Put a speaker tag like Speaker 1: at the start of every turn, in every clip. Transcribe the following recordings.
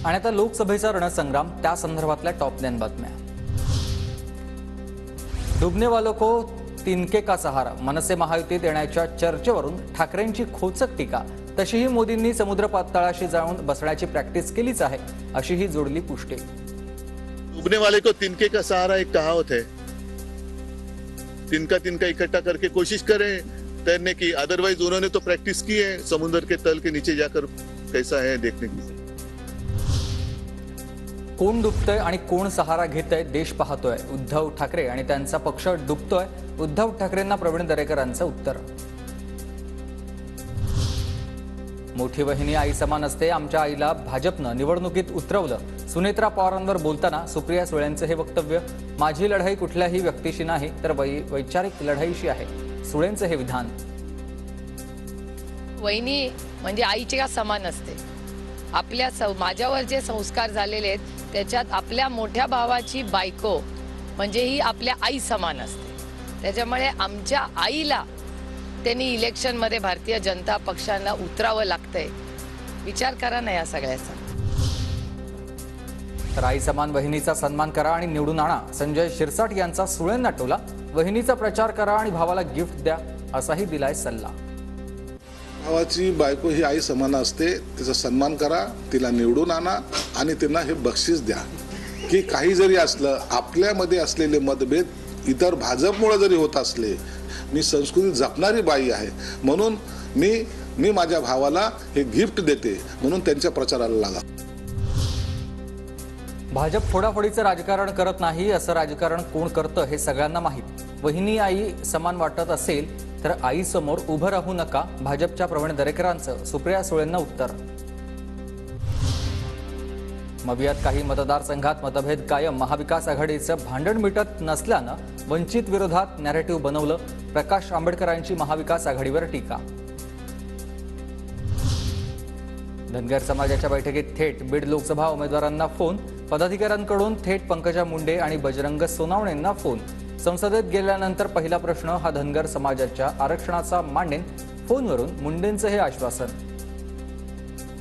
Speaker 1: आणि आता लोकसभेचा रणसंग्राम त्या संदर्भातल्या टॉप 9 बातम्या। डुबने वालों को तिनके का सहारा, मनसे महायुतीत येण्याच्या चर्चेवरून ठाकरेंची खोचक टीका। तशीही मोदींनी समुद्र पातळाशी जाऊन बसण्याची प्रॅक्टिस केलीच आहे, अशीही जोडली पुष्टी।
Speaker 2: डूबने वाले को तिनके का सहारा एक कहावत है, तिनका तिनका इकट्ठा करके कोशिश करें तैरने की। अदरवाइज उन्होंने तो प्रैक्टिस की है समुद्र के तल के नीचे जाकर कैसा है देखने की।
Speaker 1: कोण डुबतय आणि कोण सहारा घेतय देश पाहतोय। उद्धव ठाकरे आणि त्यांचा पक्ष डुबतोय। उद्धव ठाकरेंना प्रवीण दरेकरांचं उत्तर। मोठी वहिनी आई समान असते, आमच्या आईला भाजपनं निवडणुकीत उतरवलं। सुनेत्रा पवारांवर बोलताना सुप्रिया सुळेंचं हे वक्तव्य। माझी लढाई कुठल्याही व्यक्तीशी नाही तर वैचारिक लढाईशी आहे, सुळेंचं हे विधान।
Speaker 3: वहिनी म्हणजे आईच्या समान असते। आपल्या माझ्यावर जे संस्कार झालेले आहेत त्याच्यात आपल्या मोठ्या भावाची बायको म्हणजे ही आपल्या आई समान असते। त्याच्यामुळे आमच्या आईला त्यांनी इलेक्शन मध्ये भारतीय जनता पक्षाला उतरावं लागतंय। विचार करा ना या सगळ्याचा।
Speaker 1: तर आई समान वहिनीचा सन्मान करा आणि निवडून आणा, संजय शिरसाट यांचा सुळेंना टोला। वहिनीचा प्रचार करा आणि भावाला गिफ्ट द्या, असाही दिलाय सल्ला।
Speaker 4: भावाची बायको ही आई समान असते, तिचा सन्मान करा, तिला निवडून आणा आणि त्यांना हे बक्षीस द्या। की काही जरी असलं आपल्यामध्ये असलेले मतभेद इतर भाजपमुळे जरी होत असले, मी संस्कृती जपणारी बाई आहे म्हणून मी माझ्या भावाला हे गिफ्ट देते, म्हणून त्यांच्या प्रचाराला लागा।
Speaker 1: भाजप फोडाफोडीचं राजकारण करत नाही, असं राजकारण कोण करतं हे सगळ्यांना माहीत। वहिनी आई समान वाटत असेल तर आई समोर उभं राहू नका, भाजपच्या प्रवीण दरेकरांचं सुप्रिया सुळेंना उत्तर। मवियात काही मतदारसंघात मतभेद कायम, महाविकास आघाडीचं भांडण मिटत नसल्यानं वंचित विरोधात नॅरेटिव्ह बनवलं। प्रकाश आंबेडकरांची महाविकास आघाडीवर टीका। धनगर समाजाच्या बैठकीत थेट बीड लोकसभा उमेदवारांना फोन, पदाधिकाऱ्यांकडून थेट पंकजा मुंडे आणि बजरंग सोनावणेंना फोन। संसदेत गेल्यानंतर पहिला प्रश्न हा धनगर समाजाच्या आरक्षणाचा मांडेन, फोनवरून मुंडेंचं हे आश्वासन।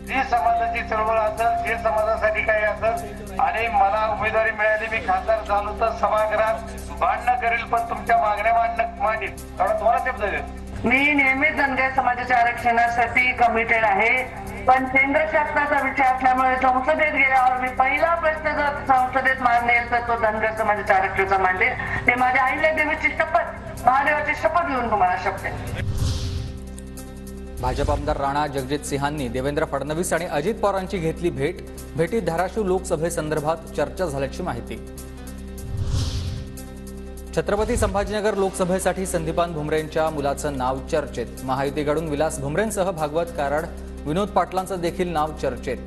Speaker 5: जी समाजाची चळवळ असेल, जे समाजासाठी काही असेल आणि मला उमेदवारी मिळाली, मी खासदार झालो तर सभागृहात भांडण करेल, पण तुमच्या मागण्या मांडील। तुम्हाला शब्द देतो, मी नेहमीच धनगर समाजाच्या आरक्षणासाठी कमिटेड आहे, पण केंद्र शासनाचा विषय असल्यामुळे संसदेत गेल्यावर मी पहिला प्रश्न जर संसदेत मांडेल तर तो धनगर समाजाच्या आरक्षणाचा मांडेल। ते माझ्या आईला देवीची शपथ, महादेवाची शपथ घेऊन तुम्हाला शपथ आहे।
Speaker 1: भाजप आमदार राणा जगजित सिंहांनी देवेंद्र फडणवीस आणि अजित पवारांची घेतली भेट। भेटीत धाराशिव लोकसभेसंदर्भात चर्चा झाल्याची माहिती। छत्रपती संभाजीनगर लोकसभेसाठी संदीपान भुमरेंच्या मुलाचं नाव चर्चेत। महायुतीकडून विलास भुमरेंसह भागवत कराड, विनोद पाटलांचं देखील नाव चर्चेत।